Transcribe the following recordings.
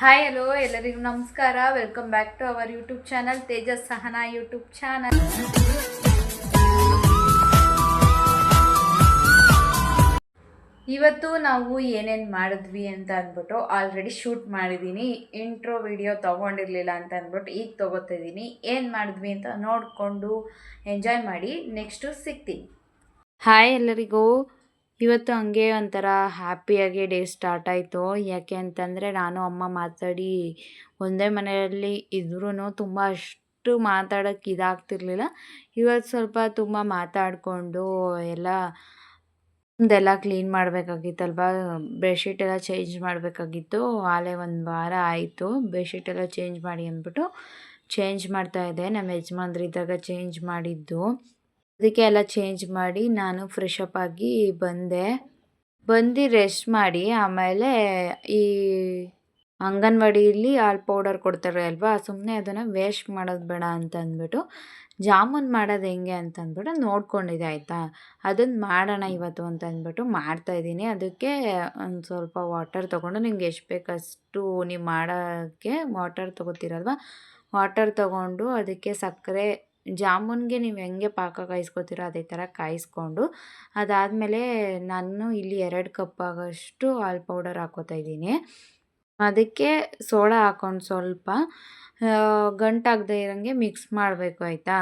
Hi hello ಎಲ್ಲರಿಗೂ ನಮಸ್ಕಾರ. Welcome back to our YouTube channel Tejas Sahana YouTube channel. ಇವತ್ತು ನಾವು ಏನೇನು ಮಾಡಿದ್ವಿ ಅಂತ ಅಂದ್ಬಿಟ್ಟು ಆಲ್ರೆಡಿ ಶೂಟ್ ಮಾಡಿದ್ದೀನಿ. ಇಂಟ್ರೋ ವಿಡಿಯೋ ತೊಗೊಂಡಿರಲಿಲ್ಲ ಅಂತ ಅಂದ್ಬಿಟ್ಟು ಈಗ ತೊಗೋತಿದ್ದೀನಿ. ಏನು ಮಾಡಿದ್ವಿ ಅಂತ ನೋಡಿಕೊಂಡು ಎಂಜಾಯ್ ಮಾಡಿ ನೆಕ್ಸ್ಟು ಸಿಗ್ತೀನಿ. ಹಾಯ್ ಎಲ್ಲರಿಗೂ. ಇವತ್ತು ಹಂಗೆ ಒಂಥರ ಹ್ಯಾಪಿಯಾಗಿ ಡೇ ಸ್ಟಾರ್ಟ್ ಆಯಿತು. ಯಾಕೆ ಅಂತಂದರೆ ನಾನು ಅಮ್ಮ ಮಾತಾಡಿ ಒಂದೇ ಮನೆಯಲ್ಲಿ ಇದ್ರೂ ತುಂಬ ಅಷ್ಟು ಮಾತಾಡೋಕ್ಕೆ ಇದಾಗ್ತಿರ್ಲಿಲ್ಲ. ಇವತ್ತು ಸ್ವಲ್ಪ ತುಂಬ ಮಾತಾಡಿಕೊಂಡು ಇದೆಲ್ಲ ಕ್ಲೀನ್ ಮಾಡಬೇಕಾಗಿತ್ತಲ್ವ, ಬೆಡ್ಶೀಟ್ ಎಲ್ಲ ಚೇಂಜ್ ಮಾಡಬೇಕಾಗಿತ್ತು. ಆಲೇ ಒಂದು ವಾರ ಆಯಿತು ಬೆಡ್ಶೀಟ್ ಎಲ್ಲ ಚೇಂಜ್ ಮಾಡಿ ಅಂದ್ಬಿಟ್ಟು ಚೇಂಜ್ ಮಾಡ್ತಾಯಿದ್ದೆ. ನಮ್ಮ ಯಜಮಾನ್ರಿದ್ದಾಗ ಚೇಂಜ್ ಮಾಡಿದ್ದು, ಅದಕ್ಕೆ ಎಲ್ಲ ಚೇಂಜ್ ಮಾಡಿ ನಾನು ಫ್ರೆಶ್ ಅಪ್ ಆಗಿ ಬಂದು ರೆಸ್ಟ್ ಮಾಡಿ ಆಮೇಲೆ ಈ ಅಂಗನವಾಡಿಯಲ್ಲಿ ಹಾಲು ಪೌಡರ್ ಕೊಡ್ತಾರೆ ಅಲ್ವಾ, ಸುಮ್ಮನೆ ಅದನ್ನು ವೇಸ್ಟ್ ಮಾಡೋದು ಬೇಡ ಅಂತ ಅಂದ್ಬಿಟ್ಟು ಜಾಮೂನ್ ಮಾಡೋದು ಹೆಂಗೆ ಅಂತ ಅಂದ್ಬಿಟ್ಟು ನೋಡ್ಕೊಂಡಿದ್ದೆ ಆಯಿತಾ. ಅದನ್ನು ಮಾಡೋಣ ಇವತ್ತು ಅಂತ ಅಂದ್ಬಿಟ್ಟು ಮಾಡ್ತಾಯಿದ್ದೀನಿ. ಅದಕ್ಕೆ ಒಂದು ಸ್ವಲ್ಪ ವಾಟರ್ ತೊಗೊಂಡು ನಿಮ್ಗೆ ಎಷ್ಟು ಬೇಕಷ್ಟು ನೀವು ಮಾಡೋಕ್ಕೆ ವಾಟರ್ ತೊಗೋತೀರಲ್ವ, ವಾಟರ್ ತೊಗೊಂಡು ಅದಕ್ಕೆ ಸಕ್ಕರೆ, ಜಾಮೂನ್ಗೆ ನೀವು ಹೆಂಗೆ ಪಾಕ ಕಾಯಿಸ್ಕೊತೀರೋ ಅದೇ ಥರ ಕಾಯಿಸ್ಕೊಂಡು ಅದಾದಮೇಲೆ ನಾನು ಇಲ್ಲಿ 2 ಕಪ್ ಆಗೋಷ್ಟು ಹಾಲು ಪೌಡರ್ ಹಾಕ್ಕೋತಾಯಿದ್ದೀನಿ. ಅದಕ್ಕೆ ಸೋಡಾ ಹಾಕ್ಕೊಂಡು ಸ್ವಲ್ಪ ಗಂಟಾಗದೇ ಇರೋಂಗೆ ಮಿಕ್ಸ್ ಮಾಡಬೇಕು ಆಯಿತಾ.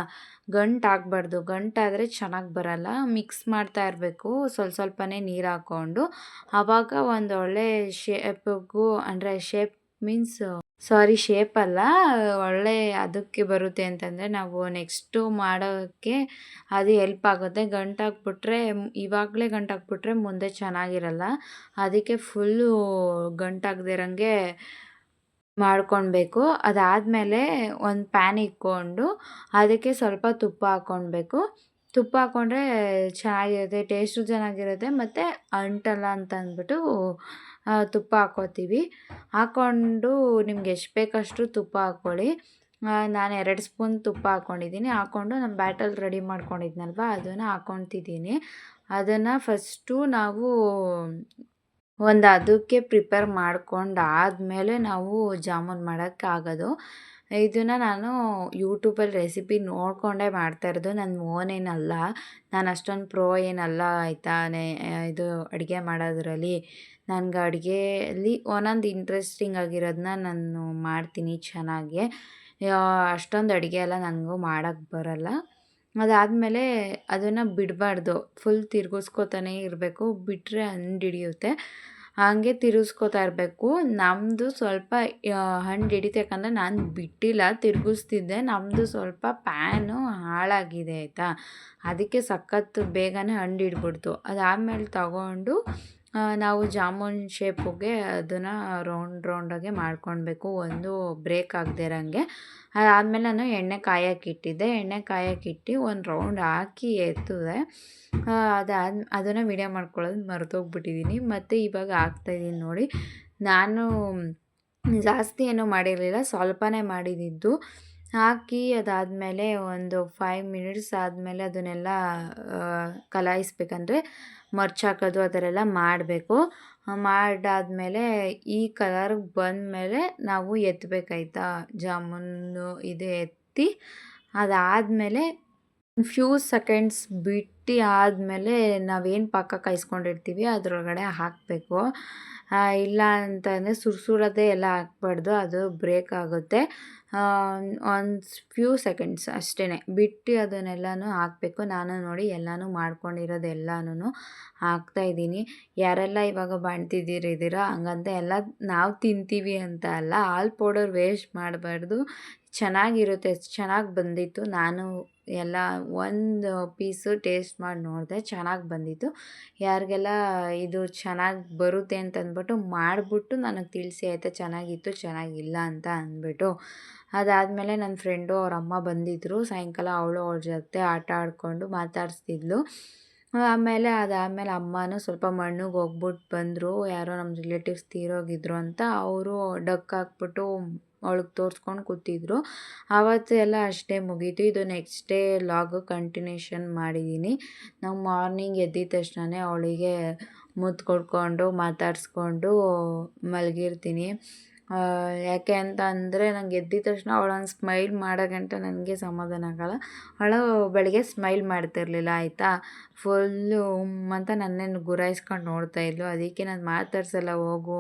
ಗಂಟಾಗಬಾರ್ದು, ಗಂಟಾದರೆ ಚೆನ್ನಾಗಿ ಬರಲ್ಲ. ಮಿಕ್ಸ್ ಮಾಡ್ತಾ ಇರಬೇಕು ಸ್ವಲ್ಪನೇ ನೀರು ಹಾಕ್ಕೊಂಡು. ಆವಾಗ ಒಂದೊಳ್ಳೆ ಶೇಪಿಗೂ, ಅಂದರೆ ಶೇಪಲ್ಲ, ಒಳ್ಳೆ ಅದಕ್ಕೆ ಬರುತ್ತೆ ಅಂತಂದರೆ ನಾವು ನೆಕ್ಸ್ಟು ಮಾಡೋಕ್ಕೆ ಅದು ಹೆಲ್ಪ್ ಆಗುತ್ತೆ. ಇವಾಗಲೇ ಗಂಟಾಕ್ಬಿಟ್ರೆ ಮುಂದೆ ಚೆನ್ನಾಗಿರಲ್ಲ. ಅದಕ್ಕೆ ಫುಲ್ಲು ಗಂಟಾಗದೇ ಇರೋಂಗೆ ಮಾಡ್ಕೊಳ್ಬೇಕು. ಅದಾದಮೇಲೆ ಒಂದು ಪ್ಯಾನ್ ಇಟ್ಕೊಂಡು ಅದಕ್ಕೆ ಸ್ವಲ್ಪ ತುಪ್ಪ ಹಾಕ್ಕೊಳ್ಬೇಕು. ತುಪ್ಪ ಹಾಕ್ಕೊಂಡ್ರೆ ಚೆನ್ನಾಗಿರುತ್ತೆ, ಟೇಸ್ಟು ಚೆನ್ನಾಗಿರುತ್ತೆ ಮತ್ತು ಅಂಟಲ್ಲ ಅಂತ ಅಂದ್ಬಿಟ್ಟು ತುಪ್ಪ ಹಾಕ್ಕೋತೀವಿ. ಹಾಕ್ಕೊಂಡು ನಿಮ್ಗೆ ಎಷ್ಟು ಬೇಕಷ್ಟು ತುಪ್ಪ ಹಾಕ್ಕೊಳ್ಳಿ. ನಾನು 2 ಸ್ಪೂನ್ ತುಪ್ಪ ಹಾಕ್ಕೊಂಡಿದ್ದೀನಿ. ಹಾಕ್ಕೊಂಡು ನಾನು ಬ್ಯಾಟರ್ ರೆಡಿ ಮಾಡ್ಕೊಂಡಿದ್ನಲ್ವ ಅದನ್ನು ಹಾಕ್ಕೊತಿದ್ದೀನಿ. ಅದನ್ನು ಫಸ್ಟು ನಾವು ಅದಕ್ಕೆ ಪ್ರಿಪೇರ್ ಮಾಡ್ಕೊಂಡಾದಮೇಲೆ ನಾವು ಜಾಮೂನ್ ಮಾಡೋಕ್ಕಾಗೋದು. ಇದನ್ನು ನಾನು ಯೂಟ್ಯೂಬಲ್ಲಿ ರೆಸಿಪಿ ನೋಡಿಕೊಂಡೇ ಮಾಡ್ತಾಯಿರೋದು. ನನ್ನ ಓನೇನಲ್ಲ, ನಾನು ಅಷ್ಟೊಂದು ಪ್ರೋ ಏನಲ್ಲ ಆಯಿತಾ. ಇದು ಅಡುಗೆ ಮಾಡೋದ್ರಲ್ಲಿ ನನಗೆ ಅಡುಗೆಯಲ್ಲಿ ಒಂದೊಂದು ಇಂಟ್ರೆಸ್ಟಿಂಗ್ ಆಗಿರೋದನ್ನ ನಾನು ಮಾಡ್ತೀನಿ ಚೆನ್ನಾಗಿ. ಅಷ್ಟೊಂದು ಅಡುಗೆ ಎಲ್ಲ ನನಗೂ ಮಾಡೋಕ್ಕೆ ಬರಲ್ಲ. ಅದಾದಮೇಲೆ ಅದನ್ನು ಬಿಡಬಾರ್ದು, ಫುಲ್ ತಿರ್ಗಿಸ್ಕೊತಾನೇ ಇರಬೇಕು, ಬಿಟ್ಟರೆ ಹಿಡಿಯುತ್ತೆ. ಹಾಗೆ ತಿರುಗಿಸ್ಕೊತಾ ಇರಬೇಕು. ನಮ್ಮದು ಸ್ವಲ್ಪ ಹಿಡಿಯುತ್ತೆ, ಯಾಕಂದರೆ ನಾನು ಬಿಟ್ಟಿಲ್ಲ, ತಿರುಗಿಸ್ತಿದ್ದೆ. ನಮ್ಮದು ಸ್ವಲ್ಪ ಪ್ಯಾನು ಹಾಳಾಗಿದೆ ಆಯಿತಾ, ಅದಕ್ಕೆ ಸಖತ್ತು ಬೇಗನೆ ಹಿಡ್ಬಿಡ್ತು. ಅದಾದಮೇಲೆ ತಗೊಂಡು ನಾವು ಜಾಮೂನ್ ಶೇಪಿಗೆ ಅದನ್ನು ರೌಂಡಾಗೆ ಮಾಡ್ಕೊಳ್ಬೇಕು, ಒಂದು ಬ್ರೇಕ್ ಆಗದೆ ಇರೋಂಗೆ. ಅದಾದಮೇಲೆ ನಾನು ಎಣ್ಣೆ ಕಾಯಕ್ಕಿಟ್ಟು ಒಂದು ರೌಂಡ್ ಹಾಕಿ ಎತ್ತಿದೆ. ಅದನ್ನು ವೀಡಿಯೋ ಮಾಡ್ಕೊಳ್ಳೋದು ಮರೆತೋಗ್ಬಿಟ್ಟಿದ್ದೀನಿ. ಮತ್ತು ಇವಾಗ ಹಾಕ್ತಾಯಿದ್ದೀನಿ ನೋಡಿ. ನಾನು ಜಾಸ್ತಿ ಏನೂ ಮಾಡಿರಲಿಲ್ಲ, ಸ್ವಲ್ಪನೇ ಮಾಡಿದ್ದು. ಹಾಕಿ ಅದಾದಮೇಲೆ ಒಂದು 5 ಮಿನಿಟ್ಸ್ ಆದಮೇಲೆ ಅದನ್ನೆಲ್ಲ ಕಲಾಯಿಸ್ಬೇಕಂದ್ರೆ ಮರ್ಚ್ ಹಾಕೋದು ಆ ಥರ ಎಲ್ಲ ಮಾಡಬೇಕು. ಮಾಡಾದಮೇಲೆ ಈ ಕಲರ್ಗೆ ಬಂದಮೇಲೆ ನಾವು ಎತ್ತಬೇಕಾಯ್ತಾ ಜಾಮೂನು. ಇದು ಎತ್ತಿ ಅದಾದಮೇಲೆ ಫ್ಯೂ ಸೆಕೆಂಡ್ಸ್ ಬಿಟ್ಟು ಆದಮೇಲೆ ನಾವೇನು ಪಾಕ ಕಾಯಿಸ್ಕೊಂಡಿರ್ತೀವಿ ಅದರೊಳಗಡೆ ಹಾಕಬೇಕು. ಇಲ್ಲ ಅಂತಂದರೆ ಸುರಿದೇ ಎಲ್ಲ ಹಾಕ್ಬಾರ್ದು, ಅದು ಬ್ರೇಕ್ ಆಗುತ್ತೆ. ಒಂದು ಫ್ಯೂ ಸೆಕೆಂಡ್ಸ್ ಅಷ್ಟೇ ಬಿಟ್ಟು ಅದನ್ನೆಲ್ಲನೂ ಹಾಕಬೇಕು. ನಾನು ನೋಡಿ ಎಲ್ಲನೂ ಮಾಡ್ಕೊಂಡಿರೋದು ಎಲ್ಲನೂ ಹಾಕ್ತಾಯಿದ್ದೀನಿ. ಯಾರೆಲ್ಲ ಇವಾಗ ಬಾಣ್ತಿದ್ದೀರಾ ಹಂಗಂತ ಎಲ್ಲ ನಾವು ತಿಂತೀವಿ ಅಂತ ಅಲ್ಲ, ಹಾಲು ಪೌಡರ್ ವೇಸ್ಟ್ ಮಾಡಬಾರ್ದು. ಚೆನ್ನಾಗಿರುತ್ತೆ, ಚೆನ್ನಾಗಿ ಬಂದಿತ್ತು. ನಾನು ಎಲ್ಲ ಒಂದು ಪೀಸು ಟೇಸ್ಟ್ ಮಾಡಿ ನೋಡಿದೆ, ಚೆನ್ನಾಗಿ ಬಂದಿತ್ತು. ಯಾರಿಗೆಲ್ಲ ಇದು ಚೆನ್ನಾಗಿ ಬರುತ್ತೆ ಅಂತಂದ್ಬಿಟ್ಟು ಮಾಡಿಬಿಟ್ಟು ನನಗೆ ತಿಳಿಸಿ ಆಯಿತಾ, ಚೆನ್ನಾಗಿತ್ತು ಚೆನ್ನಾಗಿಲ್ಲ ಅಂತ ಅಂದ್ಬಿಟ್ಟು. ಅದಾದಮೇಲೆ ನನ್ನ ಫ್ರೆಂಡು ಅವ್ರ ಅಮ್ಮ ಬಂದಿದ್ದರು ಸಾಯಂಕಾಲ. ಅವಳ ಜೊತೆ ಆಟ ಆಡಿಕೊಂಡು ಮಾತಾಡಿಸ್ತಿದ್ಲು. ಅದಾದಮೇಲೆ ಅಮ್ಮನೂ ಸ್ವಲ್ಪ ಮಣ್ಣಿಗೆ ಹೋಗ್ಬಿಟ್ಟು ಬಂದರು. ಯಾರೋ ನಮ್ಮ ರಿಲೇಟಿವ್ಸ್ ತೀರೋಗಿದ್ರು ಅಂತ ಅವರು ಡಕ್ ಹಾಕ್ಬಿಟ್ಟು ಅವಳಿಗೆ ತೋರಿಸ್ಕೊಂಡು ಕೂತಿದ್ರು. ಆವತ್ತು ಎಲ್ಲ ಅಷ್ಟೇ ಮುಗೀತು. ಇದು ನೆಕ್ಸ್ಟ್ ಡೇ ಲಾಗು ಕಂಟಿನ್ಯೂಷನ್ ಮಾಡಿದ್ದೀನಿ. ನಾವು ಮಾರ್ನಿಂಗ್ ಎದ್ದಿದ ತಕ್ಷಣವೇ ಅವಳಿಗೆ ಮುತ್ತು ಕೊಡ್ಕೊಂಡು ಮಾತಾಡಿಸ್ಕೊಂಡು ಮಲಗಿರ್ತೀನಿ. ಯಾಕೆ ಅಂತ ಅಂದರೆ ನಂಗೆ ಎದ್ದಿದ ತಕ್ಷಣ ಅವಳೊಂದು ಸ್ಮೈಲ್ ಮಾಡೋ ಗಂಟ ನನಗೆ ಸಮಾಧಾನ ಆಗೋಲ್ಲ. ಅವಳು ಬೆಳಗ್ಗೆ ಸ್ಮೈಲ್ ಮಾಡ್ತಿರ್ಲಿಲ್ಲ ಆಯಿತಾ, ಫುಲ್ಲು ಅಂತ ನನ್ನೇನು ಗುರಾಯಿಸ್ಕೊಂಡು ನೋಡ್ತಾಯಿದ್ಲು. ಅದಕ್ಕೆ ನಾನು ಮಾತಾಡ್ಸಲ್ಲ ಹೋಗು,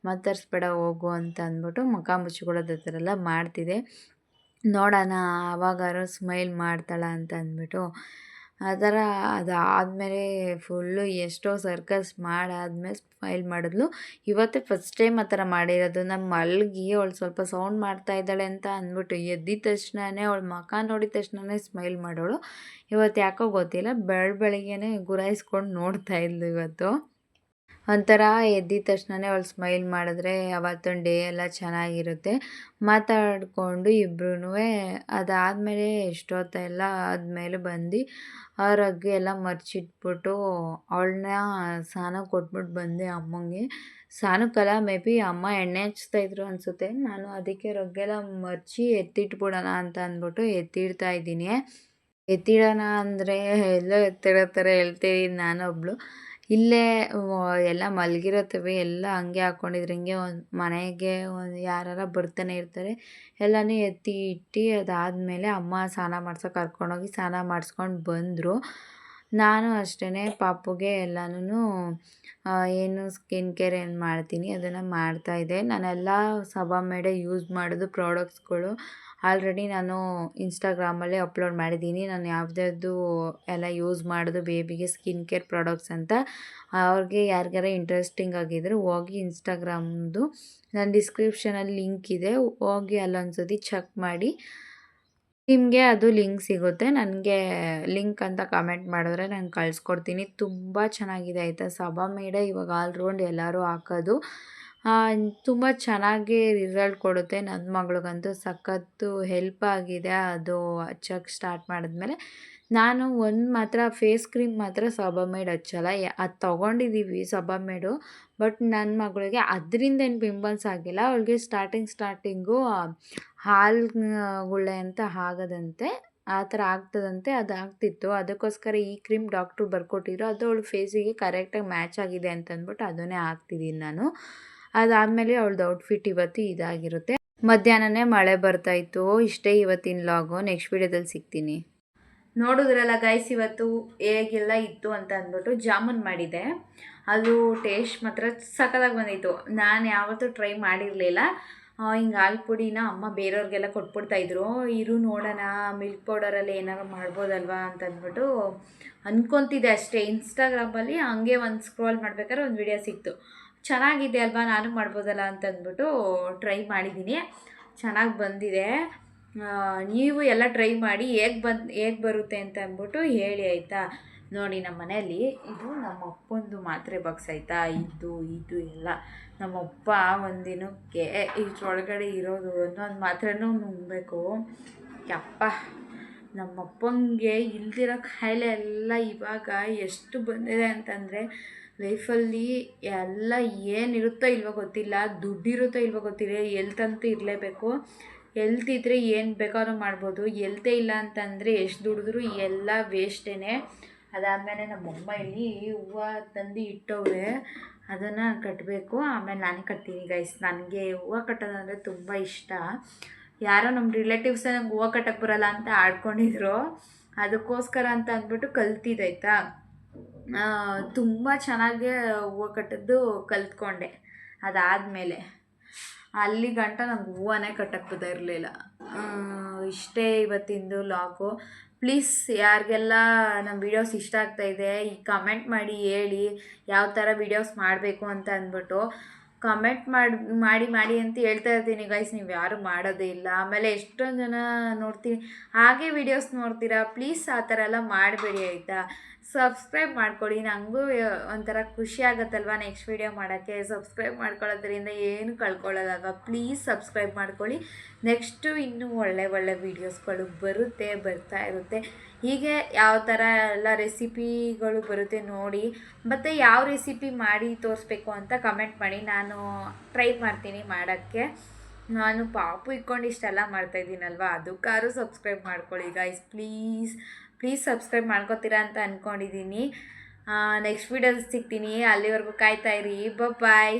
ಮಾತಾಡಿಸ್ಬೇಡ ಹೋಗು ಅಂತ ಅಂದ್ಬಿಟ್ಟು ಮುಖ ಮುಚ್ಕೊಳ್ಳೋದು ಆ ಥರ ಎಲ್ಲ ಮಾಡ್ತಿದ್ದೆ. ನೋಡೋಣ ಆವಾಗಾರು ಸ್ಮೈಲ್ ಮಾಡ್ತಾಳ ಅಂತ ಅಂದ್ಬಿಟ್ಟು ಆ ಥರ ಅದಾದಮೇಲೆ ಫುಲ್ಲು ಎಷ್ಟೋ ಸರ್ಕಸ್ ಮಾಡಾದ್ಮೇಲೆ ಸ್ಮೈಲ್ ಮಾಡಿದ್ಲು. ಇವತ್ತೇ ಫಸ್ಟ್ ಟೈಮ್ ಆ ಥರ ಮಾಡಿರೋದು. ನಾನು ಮಲಗಿ ಅವಳು ಸ್ವಲ್ಪ ಸೌಂಡ್ ಮಾಡ್ತಾ ಇದ್ದಾಳೆ ಅಂತ ಅಂದ್ಬಿಟ್ಟು ಎದ್ದಿದ ತಕ್ಷಣವೇ ಅವಳ ಮುಖ ನೋಡಿದ ತಕ್ಷಣವೇ ಸ್ಮೈಲ್ ಮಾಡೋಳು. ಇವತ್ತು ಯಾಕೋ ಗೊತ್ತಿಲ್ಲ, ಬೆಳಗ್ಗೆನೇ ಗುರಾಯಿಸ್ಕೊಂಡು ನೋಡ್ತಾ ಇದ್ಲು ಇವತ್ತು. ಒಂಥರ ಎದ್ದಿದ ತಕ್ಷಣವೇ ಅವಳು ಸ್ಮೈಲ್ ಮಾಡಿದ್ರೆ ಅವತ್ತೊಂದು ಡೇ ಎಲ್ಲ ಚೆನ್ನಾಗಿರುತ್ತೆ. ಮಾತಾಡಿಕೊಂಡು ಇಬ್ರೂ ಅದಾದಮೇಲೆ ಎಷ್ಟೊತ್ತೆಲ್ಲ ಆದಮೇಲೆ ಬಂದು ಅವ್ರ ಹಗ್ಗ ಎಲ್ಲ ಮರ್ಚಿಟ್ಬಿಟ್ಟು ಅವಳನ್ನ ಸ್ನಾನ ಕೊಟ್ಬಿಟ್ಟು ಬಂದೆ ಅಮ್ಮಂಗೆ. ಸ್ನಾನಕ್ಕಲ್ಲ, ಮೇ ಬಿ ಅಮ್ಮ ಎಣ್ಣೆ ಹಚ್ತಾಯಿದ್ರು ಅನಿಸುತ್ತೆ. ನಾನು ಅದಕ್ಕೆ ರಗ್ಗೆಲ್ಲ ಮರ್ಚಿ ಎತ್ತಿಟ್ಬಿಡೋಣ ಅಂತ ಅಂದ್ಬಿಟ್ಟು ಎತ್ತಿಡ್ತಾ ಇದ್ದೀನಿ. ಎತ್ತಿಡೋಣ ಅಂದರೆ ಎಲ್ಲೋ ಎತ್ತಿಡೋ ಥರ ಹೇಳ್ತಾಯಿದ್ದೀನಿ ನಾನೊಬ್ಳು. ಇಲ್ಲೇ ಎಲ್ಲ ಮಲಗಿರುತ್ತವೆ, ಎಲ್ಲ ಹಂಗೆ ಹಾಕ್ಕೊಂಡಿದ್ರು. ಹಿಂಗೆ ಒಂದು ಮನೆಗೆ ಯಾರಾರ ಬರ್ತಾನೆ ಇರ್ತಾರೆ, ಎಲ್ಲನೂ ಎತ್ತಿ ಇಟ್ಟು ಅದಾದಮೇಲೆ ಅಮ್ಮ ಸ್ನಾನ ಮಾಡ್ಸೋಕೆ ಕರ್ಕೊಂಡೋಗಿ ಸ್ನಾನ ಮಾಡಿಸ್ಕೊಂಡು ಬಂದರು. ನಾನು ಅಷ್ಟೇ ಪಾಪುಗೆ ಎಲ್ಲನೂ ಏನು ಸ್ಕಿನ್ ಕೇರ್ ಏನು ಮಾಡ್ತೀನಿ ಅದನ್ನು ಮಾಡ್ತಾಯಿದ್ದೆ. ನಾನೆಲ್ಲ ಸಬಾಮೇಡೆ ಯೂಸ್ ಮಾಡೋದು ಪ್ರಾಡಕ್ಟ್ಸ್ಗಳು ಆಲ್ರೆಡಿ ನಾನು ಇನ್ಸ್ಟಾಗ್ರಾಮಲ್ಲೇ ಅಪ್ಲೋಡ್ ಮಾಡಿದ್ದೀನಿ. ನಾನು ಯಾವ್ದ್ಯಾವುದು ಎಲ್ಲ ಯೂಸ್ ಮಾಡೋದು ಬೇಬಿಗೆ ಸ್ಕಿನ್ ಕೇರ್ ಪ್ರಾಡಕ್ಟ್ಸ್ ಅಂತ. ಅವ್ರಿಗೆ ಯಾರಿಗಾರ ಇಂಟ್ರೆಸ್ಟಿಂಗ್ ಆಗಿದ್ದರೆ ಹೋಗಿ ಇನ್ಸ್ಟಾಗ್ರಾಮ್ದು ನನ್ನ ಡಿಸ್ಕ್ರಿಪ್ಷನಲ್ಲಿ ಲಿಂಕ್ ಇದೆ, ಹೋಗಿ ಅಲ್ಲೊಂದ್ಸತಿ ಚೆಕ್ ಮಾಡಿ, ನಿಮಗೆ ಅದು ಲಿಂಕ್ ಸಿಗುತ್ತೆ. ನನಗೆ ಲಿಂಕ್ ಅಂತ ಕಮೆಂಟ್ ಮಾಡಿದ್ರೆ ನಾನು ಕಳಿಸ್ಕೊಡ್ತೀನಿ. ತುಂಬ ಚೆನ್ನಾಗಿದೆ ಆಯಿತಾ. ಸಬಾಮೇಡೆ ಇವಾಗ ಆಲ್ರೌಂಡ್ ಎಲ್ಲರೂ ಹಾಕೋದು ತುಂಬ ಚೆನ್ನಾಗಿ ರಿಸಲ್ಟ್ ಕೊಡುತ್ತೆ. ನನ್ನ ಮಗಳಿಗಂತೂ ಸಖತ್ತು ಹೆಲ್ಪ್ ಆಗಿದೆ ಅದು ಹಚ್ಚೋಕ್ಕೆ ಸ್ಟಾರ್ಟ್ ಮಾಡಿದ್ಮೇಲೆ. ನಾನು ಮಾತ್ರ ಫೇಸ್ ಕ್ರೀಮ್ ಮಾತ್ರ ಸಬಾಮೇಡ್ ಹಚ್ಚಲ್ಲ. ಅದು ತೊಗೊಂಡಿದ್ದೀವಿ ಸಬಾಮೇಡು, ಬಟ್ ನನ್ನ ಮಗಳಿಗೆ ಅದರಿಂದ ಏನು ಪಿಂಪಲ್ಸ್ ಆಗಿಲ್ಲ. ಅವಳಿಗೆ ಸ್ಟಾರ್ಟಿಂಗು ಹಾಲು ಗುಳ್ಳೆ ಅಂತ ಆಗೋದಂತೆ, ಆ ಥರ ಆಗ್ತದಂತೆ. ಅದು ಆಗ್ತಿತ್ತು, ಅದಕ್ಕೋಸ್ಕರ ಈ ಕ್ರೀಮ್ ಡಾಕ್ಟ್ರು ಬರ್ಕೊಟ್ಟಿದ್ರು. ಅದು ಅವಳು ಫೇಸಿಗೆ ಕರೆಕ್ಟಾಗಿ ಮ್ಯಾಚ್ ಆಗಿದೆ ಅಂತಂದ್ಬಿಟ್ಟು ಅದನ್ನೇ ಹಾಕ್ತಿದ್ದೀನಿ ನಾನು. ಅದಾದಮೇಲೆ ಅವಳದು ಔಟ್ಫಿಟ್ ಇವತ್ತು ಇದಾಗಿರುತ್ತೆ. ಮಧ್ಯಾಹ್ನನೇ ಮಳೆ ಬರ್ತಾಯಿತ್ತು. ಇಷ್ಟೇ ಇವತ್ತಿನ ಲಾಗು. ನೆಕ್ಸ್ಟ್ ವೀಡಿಯೋದಲ್ಲಿ ಸಿಗ್ತೀನಿ. ನೋಡಿದ್ರಲ್ಲ ಗೈಸ್, ಇವತ್ತು ಹೇಗೆಲ್ಲ ಇತ್ತು ಅಂತ ಅಂದ್ಬಿಟ್ಟು ಜಾಮೂನ್ ಮಾಡಿದೆ. ಅದು ಟೇಸ್ಟ್ ಮಾತ್ರ ಸಖತ್ತಾಗಿ ಬಂದಿತ್ತು. ನಾನು ಯಾವತ್ತೂ ಟ್ರೈ ಮಾಡಿರಲಿಲ್ಲ. ಹಿಂಗೆ ಹಾಲು ಪುಡಿನ ಅಮ್ಮ ಬೇರೆಯವ್ರಿಗೆಲ್ಲ ಕೊಟ್ಬಿಡ್ತಾಯಿದ್ರು. ಇರು ನೋಡೋಣ ಮಿಲ್ಕ್ ಪೌಡರಲ್ಲಿ ಏನಾರು ಮಾಡ್ಬೋದಲ್ವಾ ಅಂತ ಅಂದ್ಬಿಟ್ಟು ಅಂದ್ಕೊತಿದ್ದೆ ಅಷ್ಟೇ. ಇನ್ಸ್ಟಾಗ್ರಾಮಲ್ಲಿ ಹಂಗೆ ಒಂದು ಸ್ಕ್ರೋಲ್ ಮಾಡ್ಬೇಕಾದ್ರೆ ಒಂದು ವಿಡಿಯೋ ಸಿಕ್ತು. ಚೆನ್ನಾಗಿದೆ ಅಲ್ವಾ, ನಾನು ಮಾಡ್ಬೋದಲ್ಲ ಅಂತ ಅಂದ್ಬಿಟ್ಟು ಟ್ರೈ ಮಾಡಿದ್ದೀನಿ. ಚೆನ್ನಾಗಿ ಬಂದಿದೆ. ನೀವು ಎಲ್ಲ ಟ್ರೈ ಮಾಡಿ ಹೇಗೆ ಬರುತ್ತೆ ಅಂತ ಅಂದ್ಬಿಟ್ಟು ಹೇಳಿ ಆಯಿತಾ. ನೋಡಿ, ನಮ್ಮ ಮನೆಯಲ್ಲಿ ಇದು ನಮ್ಮ ಅಪ್ಪಂದು ಮಾತ್ರೆ ಬಾಕ್ಸ್ ಆಯಿತಾ. ಇದು ಎಲ್ಲ ನಮ್ಮಪ್ಪ ಒಂದಿನಕ್ಕೆ ಇಷ್ಟರೊಳಗಡೆ ಇರೋದು ಒಂದೊಂದು ಮಾತ್ರೆನೂ ನುಂಗಬೇಕು. ಯಪ್ಪ, ನಮ್ಮಪ್ಪಂಗೆ ಇಲ್ದಿರೋ ಕಾಯಿಲೆ ಎಲ್ಲ ಇವಾಗ ಎಷ್ಟು ಬಂದಿದೆ ಅಂತಂದರೆ, ಲೈಫಲ್ಲಿ ಎಲ್ಲ ಏನಿರುತ್ತೋ ಇಲ್ವೋ ಗೊತ್ತಿಲ್ಲ, ದುಡ್ಡಿರುತ್ತೋ ಇಲ್ವೋ ಗೊತ್ತಿಲ್ಲ, ಹೆಲ್ತ್ ಅಂತೂ ಇರಲೇಬೇಕು. ಹೆಲ್ತ್ ಇದ್ದರೆ ಏನು ಬೇಕಾದ್ರೂ ಮಾಡ್ಬೋದು. ಹೆಲ್ತೇ ಇಲ್ಲ ಅಂತಂದರೆ ಎಷ್ಟು ದುಡಿದ್ರೂ ಎಲ್ಲ ವೇಸ್ಟೇ. ಅದಾದಮೇಲೆ ನಮ್ಮಮ್ಮ ಇಲ್ಲಿ ಹೂವು ತಂದು ಇಟ್ಟವ್ರೆ, ಅದನ್ನು ಕಟ್ಟಬೇಕು. ಆಮೇಲೆ ನಾನೇ ಕಟ್ತೀನಿ ಗೈಸ್. ನನಗೆ ಹೂವು ಕಟ್ಟೋದಂದರೆ ತುಂಬ ಇಷ್ಟ. ಯಾರೋ ನಮ್ಮ ರಿಲೇಟಿವ್ಸೇ ನಂಗೆ ಹೂವು ಕಟ್ಟಕ್ಕೆ ಬರೋಲ್ಲ ಅಂತ ಆಡ್ಕೊಂಡಿದ್ರು, ಅದಕ್ಕೋಸ್ಕರ ಅಂತ ಅಂದ್ಬಿಟ್ಟು ಕಲ್ತಿದ್ದಾಯ್ತಾ. ತುಂಬ ಚೆನ್ನಾಗೇ ಹೂವು ಕಟ್ಟೋದು ಕಲ್ತ್ಕೊಂಡೆ. ಅದಾದಮೇಲೆ ಅಲ್ಲಿ ಗಂಟ ನಂಗೆ ಹೂವನೇ ಕಟ್ಟಕ್ಕೆ ಬರ್ತಾಯಿರಲಿಲ್ಲ. ಇಷ್ಟೇ ಇವತ್ತಿಂದು ಲಾಗು. ಪ್ಲೀಸ್ ಯಾರಿಗೆಲ್ಲ ನಮ್ಮ ವೀಡಿಯೋಸ್ ಇಷ್ಟ ಆಗ್ತಾಯಿದೆ ಈ ಕಮೆಂಟ್ ಮಾಡಿ ಹೇಳಿ ಯಾವ ಥರ ವೀಡಿಯೋಸ್ ಮಾಡಬೇಕು ಅಂತ ಅಂದ್ಬಿಟ್ಟು. ಕಮೆಂಟ್ ಮಾಡಿ ಅಂತ ಹೇಳ್ತಾ ಇರ್ತೀನಿ ಗೈಸ್, ನೀವು ಯಾರು ಮಾಡೋದೇ ಇಲ್ಲ. ಆಮೇಲೆ ಎಷ್ಟೊಂದು ಜನ ನೋಡ್ತೀನಿ ಹಾಗೆ ವೀಡಿಯೋಸ್ ನೋಡ್ತೀರಾ. ಪ್ಲೀಸ್ ಆ ಥರ ಎಲ್ಲ ಮಾಡಬೇಡಿ ಆಯಿತಾ. ಸಬ್ಸ್ಕ್ರೈಬ್ ಮಾಡ್ಕೊಳ್ಳಿ, ನನಗೂ ಒಂಥರ ಖುಷಿ ಆಗುತ್ತಲ್ವ ನೆಕ್ಸ್ಟ್ ವೀಡಿಯೋ ಮಾಡೋಕ್ಕೆ. ಸಬ್ಸ್ಕ್ರೈಬ್ ಮಾಡ್ಕೊಳ್ಳೋದ್ರಿಂದ ಏನು ಕಳ್ಕೊಳ್ಳೋದಲ್ವ. ಪ್ಲೀಸ್ ಸಬ್ಸ್ಕ್ರೈಬ್ ಮಾಡ್ಕೊಳ್ಳಿ. ನೆಕ್ಸ್ಟು ಇನ್ನೂ ಒಳ್ಳೆ ವೀಡಿಯೋಸ್ಗಳು ಬರ್ತಾ ಇರುತ್ತೆ. ಹೀಗೆ ಯಾವ ಥರ ಎಲ್ಲ ರೆಸಿಪಿಗಳು ಬರುತ್ತೆ ನೋಡಿ, ಮತ್ತು ಯಾವ ರೆಸಿಪಿ ಮಾಡಿ ತೋರಿಸ್ಬೇಕು ಅಂತ ಕಮೆಂಟ್ ಮಾಡಿ, ನಾನು ಟ್ರೈ ಮಾಡ್ತೀನಿ ಮಾಡೋಕ್ಕೆ. ನಾನು ಪಾಪು ಇಟ್ಕೊಂಡು ಇಷ್ಟೆಲ್ಲ ಮಾಡ್ತಾಯಿದ್ದೀನಲ್ವ, ಅದಕ್ಕಾದ್ರೂ ಸಬ್ಸ್ಕ್ರೈಬ್ ಮಾಡ್ಕೊಳ್ಳಿ ಗೈಸ್. ಪ್ಲೀಸ್ ಸಬ್ಸ್ಕ್ರೈಬ್ ಮಾಡ್ಕೊತೀರಾ ಅಂತ ಅಂದ್ಕೊಂಡಿದ್ದೀನಿ. ನೆಕ್ಸ್ಟ್ ವೀಡಿಯೋದಲ್ಲಿ ಸಿಗ್ತೀನಿ. ಅಲ್ಲಿವರೆಗೂ ಕಾಯ್ತಾ ಇರಿ. ಬಾಯ್.